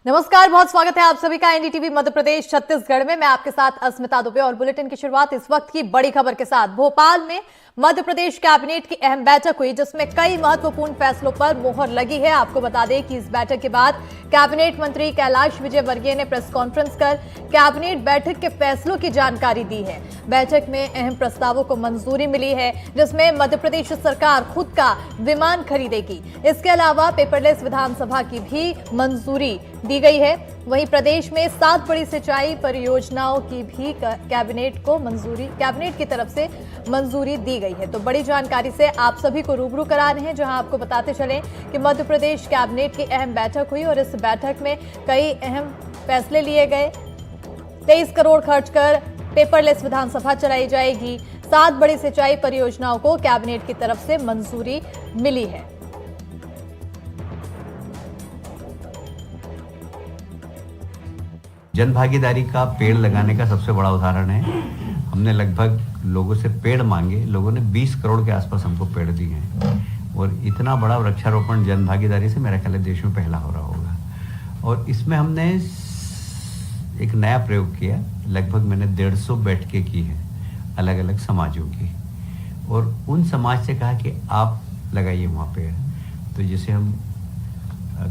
नमस्कार, बहुत स्वागत है आप सभी का एनडीटीवी मध्य प्रदेश छत्तीसगढ़ में। मैं आपके साथ अस्मिता दुबे और बुलेटिन की शुरुआत इस वक्त की बड़ी खबर के साथ। भोपाल में मध्य प्रदेश कैबिनेट की अहम बैठक हुई जिसमें कई महत्वपूर्ण फैसलों पर मोहर लगी है। आपको बता दें कि इस बैठक के बाद कैबिनेट मंत्री कैलाश विजयवर्गीय ने प्रेस कॉन्फ्रेंस कर कैबिनेट बैठक के फैसलों की जानकारी दी है। बैठक में अहम प्रस्तावों को मंजूरी मिली है जिसमें मध्य प्रदेश सरकार खुद का विमान खरीदेगी। इसके अलावा पेपरलेस विधानसभा की भी मंजूरी दी गई है। वहीं प्रदेश में 7 बड़ी सिंचाई परियोजनाओं की भी कैबिनेट की तरफ से मंजूरी दी गई है। तो बड़ी जानकारी से आप सभी को रूबरू करा रहे हैं, जहां आपको बताते चलें कि मध्य प्रदेश कैबिनेट की अहम बैठक हुई और इस बैठक में कई अहम फैसले लिए गए। 23 करोड़ खर्च कर पेपरलेस विधानसभा चलाई जाएगी। 7 बड़ी सिंचाई परियोजनाओं को कैबिनेट की तरफ से मंजूरी मिली है। जन भागीदारी का पेड़ लगाने का सबसे बड़ा उदाहरण है। हमने लगभग लोगों से पेड़ मांगे, लोगों ने 20 करोड़ के आसपास हमको पेड़ दिए हैं और इतना बड़ा वृक्षारोपण जन भागीदारी से मेरा ख्याल है देश में पहला हो रहा होगा। और इसमें हमने एक नया प्रयोग किया। लगभग मैंने 150 बैठकें की हैं अलग अलग समाजों की और उन समाज से कहा कि आप लगाइए वहाँ पेड़। तो जैसे हम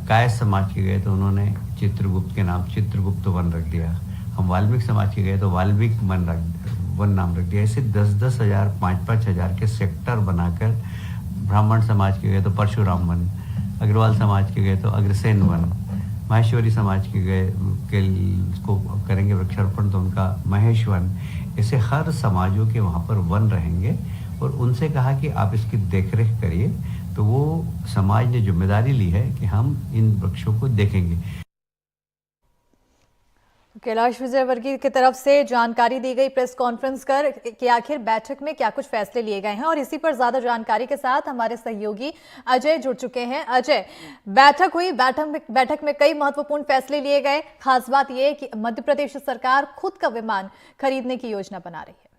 कायस्थ समाज के गए तो उन्होंने चित्रगुप्त के नाम चित्रगुप्त वन रख दिया। हम वाल्मीकि समाज के गए तो वाल्मीकि वन नाम रख दिया। ऐसे 10-10 हजार 5-5 हजार के सेक्टर बनाकर ब्राह्मण समाज के गए तो परशुराम वन, अग्रवाल समाज के गए तो अग्रसेन वन, माहेश्वरी समाज के गए को करेंगे वृक्षारोपण तो उनका महेश वन। ऐसे हर समाजों के वहाँ पर वन रहेंगे और उनसे कहा कि आप इसकी देखरेख करिए। तो वो समाज ने जिम्मेदारी ली है कि हम इन वृक्षों को देखेंगे। कैलाश विजयवर्गीय की तरफ से जानकारी दी गई प्रेस कॉन्फ्रेंस कर कि आखिर बैठक में क्या कुछ फैसले लिए गए हैं और इसी पर ज्यादा जानकारी के साथ हमारे सहयोगी अजय जुड़ चुके हैं। अजय, बैठक हुई, बैठक में कई महत्वपूर्ण फैसले लिए गए। खास बात यह है कि मध्य प्रदेश सरकार खुद का विमान खरीदने की योजना बना रही है।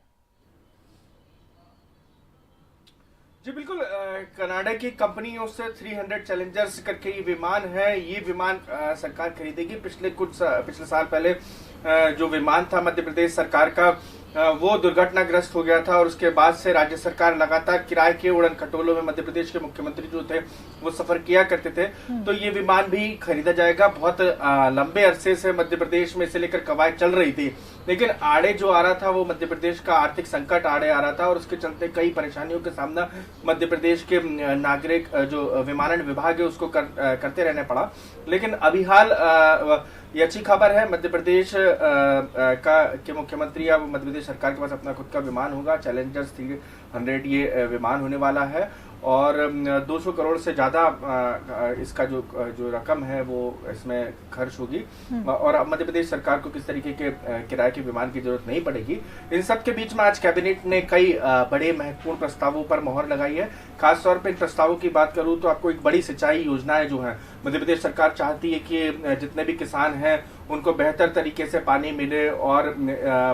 जी बिल्कुल, कनाडा की कंपनियों से 300 चैलेंजर्स करके ये विमान है। ये विमान सरकार खरीदेगी। पिछले साल पहले जो विमान था मध्य प्रदेश सरकार का वो दुर्घटनाग्रस्त हो गया था और उसके बाद से राज्य सरकार लगातार किराए के उड़न खटोलों में मध्य प्रदेश के मुख्यमंत्री जो थे वो सफर किया करते थे। तो ये विमान भी खरीदा जाएगा। बहुत लंबे अरसे से मध्य प्रदेश में इसे लेकर कवायद चल रही थी, लेकिन आड़े जो आ रहा था वो मध्य प्रदेश का आर्थिक संकट आड़े आ रहा था और उसके चलते कई परेशानियों का सामना मध्य प्रदेश के नागरिक जो विमानन विभाग है उसको करते रहने पड़ा। लेकिन अभी हाल ये अच्छी खबर है, मध्य प्रदेश के मुख्यमंत्री अब मध्य प्रदेश सरकार के पास अपना खुद का विमान होगा। चैलेंजर्स 300 ये विमान होने वाला है और 200 करोड़ से ज्यादा इसका जो रकम है वो इसमें खर्च होगी और अब मध्य प्रदेश सरकार को किस तरीके के किराए के विमान की जरूरत नहीं पड़ेगी। इन सब के बीच में आज कैबिनेट ने कई बड़े महत्वपूर्ण प्रस्तावों पर मोहर लगाई है। खासतौर पर इन प्रस्तावों की बात करूं तो आपको एक बड़ी सिंचाई योजनाएं जो है मध्य प्रदेश सरकार चाहती है कि जितने भी किसान हैं उनको बेहतर तरीके से पानी मिले और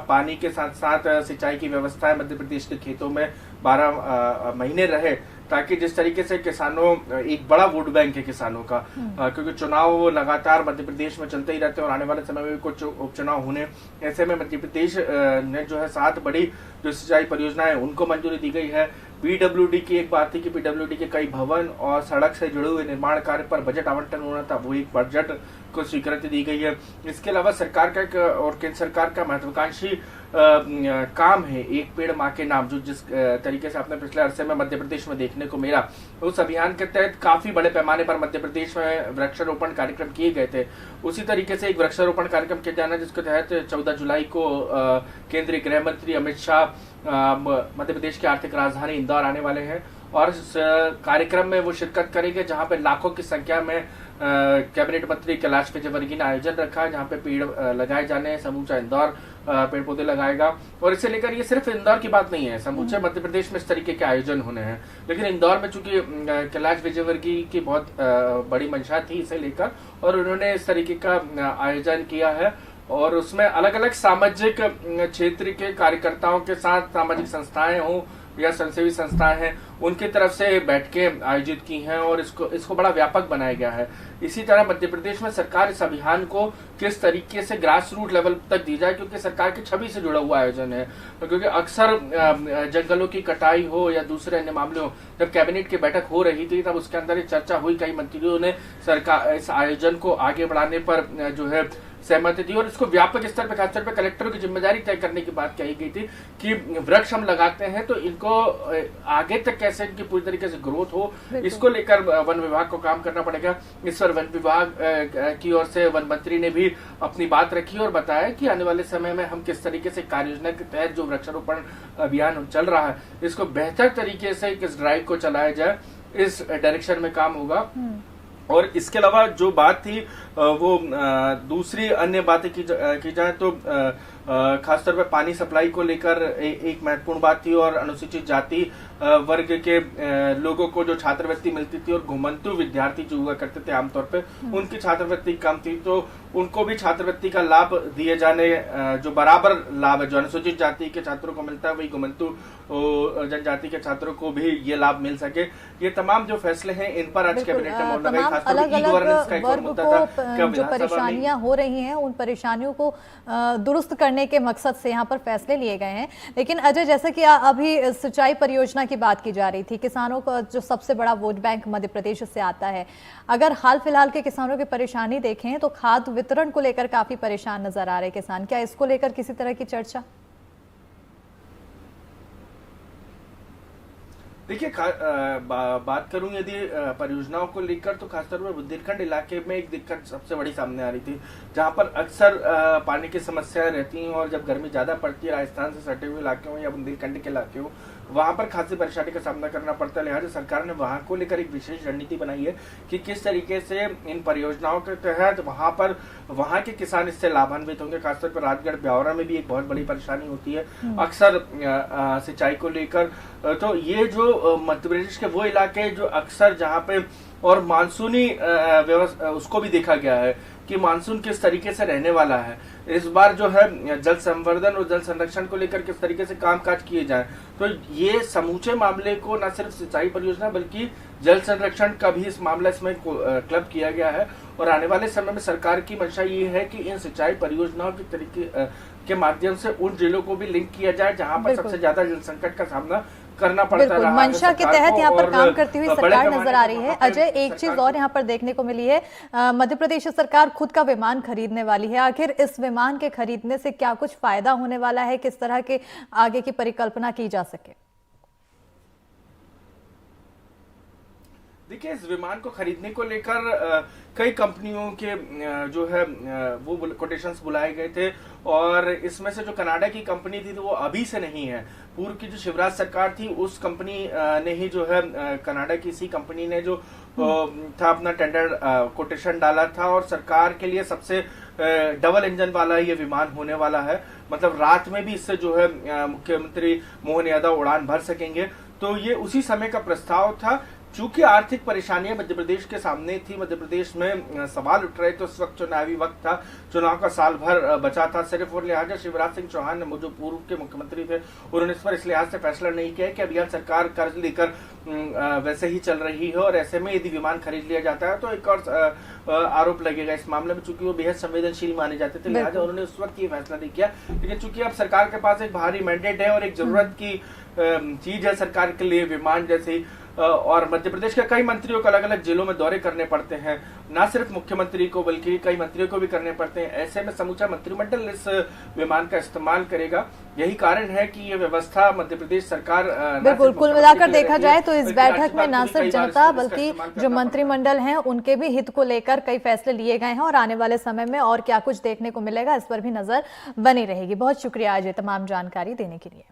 पानी के साथ साथ सिंचाई की व्यवस्था मध्य प्रदेश के खेतों में 12 महीने रहे, ताकि जिस तरीके से किसानों एक बड़ा वोट बैंक है किसानों का, क्योंकि चुनाव लगातार मध्य प्रदेश में चलते ही रहते हैं और आने वाले समय में भी कुछ उपचुनाव होने। ऐसे में मध्य प्रदेश ने जो है 7 बड़ी जो सिंचाई परियोजनाएं उनको मंजूरी दी गई है। पीडब्ल्यूडी की एक बात थी कि पीडब्ल्यूडी के कई भवन और सड़क से जुड़े हुए निर्माण कार्य पर बजट आवंटन होना था, वो एक बजट को स्वीकृति दी गई है। इसके अलावा सरकार का और केंद्र सरकार का महत्वाकांक्षी काम है एक पेड़ माँ के नाम, जो जिस तरीके से आपने पिछले अरसे में मध्य प्रदेश में देखने को मिला। उस अभियान के तहत काफी बड़े पैमाने पर मध्य प्रदेश में वृक्षारोपण कार्यक्रम किए गए थे। उसी तरीके से एक वृक्षारोपण कार्यक्रम किया जाना जिसके तहत 14 जुलाई को केंद्रीय गृह मंत्री अमित शाह मध्य प्रदेश की आर्थिक राजधानी इंदौर आने वाले हैं और इस कार्यक्रम में वो शिरकत करेंगे, जहां पे लाखों की संख्या में कैबिनेट मंत्री कैलाश विजयवर्गीय ने आयोजन रखा है, जहां पे पेड़ लगाए जाने हैं। समूचा इंदौर पेड़ पौधे लगाएगा और इसे लेकर ये सिर्फ इंदौर की बात नहीं है, समूचे मध्य प्रदेश में इस तरीके के आयोजन होने हैं। लेकिन इंदौर में चूंकि कैलाश विजयवर्गीय की बहुत बड़ी मंशा थी इसे लेकर और उन्होंने इस तरीके का आयोजन किया है और उसमें अलग अलग सामाजिक क्षेत्र के कार्यकर्ताओं के साथ सामाजिक संस्थाएं हों या स्वयंसेवी संस्थाएं हैं उनकी तरफ से बैठकें आयोजित की हैं और इसको बड़ा व्यापक बनाया गया है। इसी तरह मध्य प्रदेश में सरकार इस अभियान को किस तरीके से ग्रास रूट लेवल तक दी जाए, क्योंकि सरकार की छवि से जुड़ा हुआ आयोजन है। क्योंकि अक्सर जंगलों की कटाई हो या दूसरे अन्य मामले हो, जब कैबिनेट की बैठक हो रही थी तब उसके अंदर चर्चा हुई, कई मंत्रियों ने सरकार इस आयोजन को आगे बढ़ाने पर जो है सहमति दी और इसको व्यापक स्तर पर खासतौर पर कलेक्टरों की जिम्मेदारी तय करने की बात कही गई थी कि वृक्ष हम लगाते हैं तो इनको आगे तक कैसे इनकी पूरी तरीके से ग्रोथ हो, इसको लेकर वन विभाग को काम करना पड़ेगा। इस पर वन विभाग की ओर से वन मंत्री ने भी अपनी बात रखी और बताया कि आने वाले समय में हम किस तरीके से कार्य योजना के तहत जो वृक्षारोपण अभियान चल रहा है इसको बेहतर तरीके से किस ड्राइव को चलाया जाए, इस डायरेक्शन में काम होगा। और इसके अलावा जो बात थी वो दूसरी अन्य बातें की जाए तो खासतौर पर पानी सप्लाई को लेकर एक महत्वपूर्ण बात थी और अनुसूचित जाति वर्ग के लोगों को जो छात्रवृत्ति मिलती थी और घुमंतु विद्यार्थी जो हुआ करते थे आमतौर पे उनकी छात्रवृत्ति कम थी, तो उनको भी छात्रवृत्ति का लाभ दिए जाने जो बराबर लाभ है जो अनुसूचित जाति के छात्रों को मिलता है वही घुमंतु जनजाति के छात्रों को भी ये लाभ मिल सके। ये तमाम जो फैसले हैं इन पर आज कैबिनेट में मौन लगाई। अलग अलग वर्ग को जो परेशानियां हो रही हैं उन परेशानियों को दुरुस्त करने के मकसद से यहाँ पर फैसले लिए गए हैं। लेकिन अजय, जैसे कि अभी सिंचाई परियोजना की बात की जा रही थी, किसानों का जो सबसे बड़ा वोट बैंक मध्य प्रदेश से आता है, अगर हाल फिलहाल के किसानों की परेशानी देखें तो खाद वितरण को लेकर काफी परेशान नजर आ रहे किसान, क्या इसको लेकर किसी तरह की चर्चा? देखिए बात करूं यदि परियोजनाओं को लेकर तो खासतौर पर बुंदेलखंड इलाके में एक दिक्कत सबसे बड़ी सामने आ रही थी, जहां पर अक्सर पानी की समस्याएं रहती हैं और जब गर्मी ज्यादा पड़ती है राजस्थान से सटे हुए इलाके हो या बुंदेलखंड के इलाके हो वहां पर खासी परेशानी का सामना करना पड़ता है। लिहाजा सरकार ने वहां को लेकर एक विशेष रणनीति बनाई है कि किस तरीके से इन परियोजनाओं के तहत वहां के किसान इससे लाभान्वित होंगे। खासतौर पर राजगढ़ ब्यावरा में भी एक बहुत बड़ी परेशानी होती है अक्सर सिंचाई को लेकर। तो ये जो मध्य प्रदेश के वो इलाके जो अक्सर जहाँ पे और मानसूनी व्यवस्था उसको भी देखा गया है कि मानसून किस तरीके से रहने वाला है, इस बार जो है जल संवर्धन और जल संरक्षण को लेकर किस तरीके से कामकाज किए जाए, तो ये समूचे मामले को न सिर्फ सिंचाई परियोजना बल्कि जल संरक्षण का भी इस मामला इसमें क्लब किया गया है। और आने वाले समय में सरकार की मंशा ये है कि इन सिंचाई परियोजनाओं के तरीके के माध्यम से उन जिलों को भी लिंक किया जाए जहां पर सबसे ज्यादा जल संकट का सामना करना पड़ता है। मंशा के तहत यहाँ पर काम करती हुई सरकार नजर आ रही है। अजय, एक चीज और यहाँ पर देखने को मिली है, मध्य प्रदेश सरकार खुद का विमान खरीदने वाली है। आखिर इस विमान के खरीदने से क्या कुछ फायदा होने वाला है, किस तरह के आगे की परिकल्पना की जा सके? देखिए, इस विमान को खरीदने को लेकर कई कंपनियों के जो है वो कोटेशंस बुलाए गए थे और इसमें से जो कनाडा की कंपनी थी तो वो अभी से नहीं है, पूर्व की जो शिवराज सरकार थी उस कंपनी ने ही जो है कनाडा की इसी कंपनी ने जो था अपना टेंडर कोटेशन डाला था और सरकार के लिए सबसे डबल इंजन वाला ये विमान होने वाला है। मतलब रात में भी इससे जो है मुख्यमंत्री मोहन यादव उड़ान भर सकेंगे। तो ये उसी समय का प्रस्ताव था। चूंकि आर्थिक परेशानियां मध्य प्रदेश के सामने थी, मध्य प्रदेश में सवाल उठ रहे थे, उस वक्त चुनावी वक्त था, चुनाव का साल भर बचा था सिर्फ, और लिहाजा शिवराज सिंह चौहान ने जो पूर्व के मुख्यमंत्री थे उन्होंने इस पर इस लिहाज से फैसला नहीं किया कि अभियान सरकार कर्ज लेकर वैसे ही चल रही है और ऐसे में यदि विमान खरीद लिया जाता है तो एक और आरोप लगेगा इस मामले में, चूंकि वो बेहद संवेदनशील माने जाते थे। लिहाजा उन्होंने उस वक्त ये फैसला नहीं किया। लेकिन चूंकि अब सरकार के पास एक भारी मैंडेट है और एक जरूरत की चीज है सरकार के लिए विमान जैसी, और मध्य प्रदेश के कई मंत्रियों को अलग अलग जिलों में दौरे करने पड़ते हैं, न सिर्फ मुख्यमंत्री को बल्कि कई मंत्रियों को भी करने पड़ते हैं। ऐसे में समूचा मंत्रिमंडल इस विमान का इस्तेमाल करेगा। यही कारण है कि ये व्यवस्था मध्य प्रदेश सरकार बिल्कुल कुल मिलाकर देखा जाए तो इस बैठक में न सिर्फ जनता बल्कि जो मंत्रिमंडल हैं उनके भी हित को लेकर कई फैसले लिए गए हैं और आने वाले समय में और क्या कुछ देखने को मिलेगा इस पर भी नजर बनी रहेगी। बहुत शुक्रिया अजय तमाम जानकारी देने के लिए।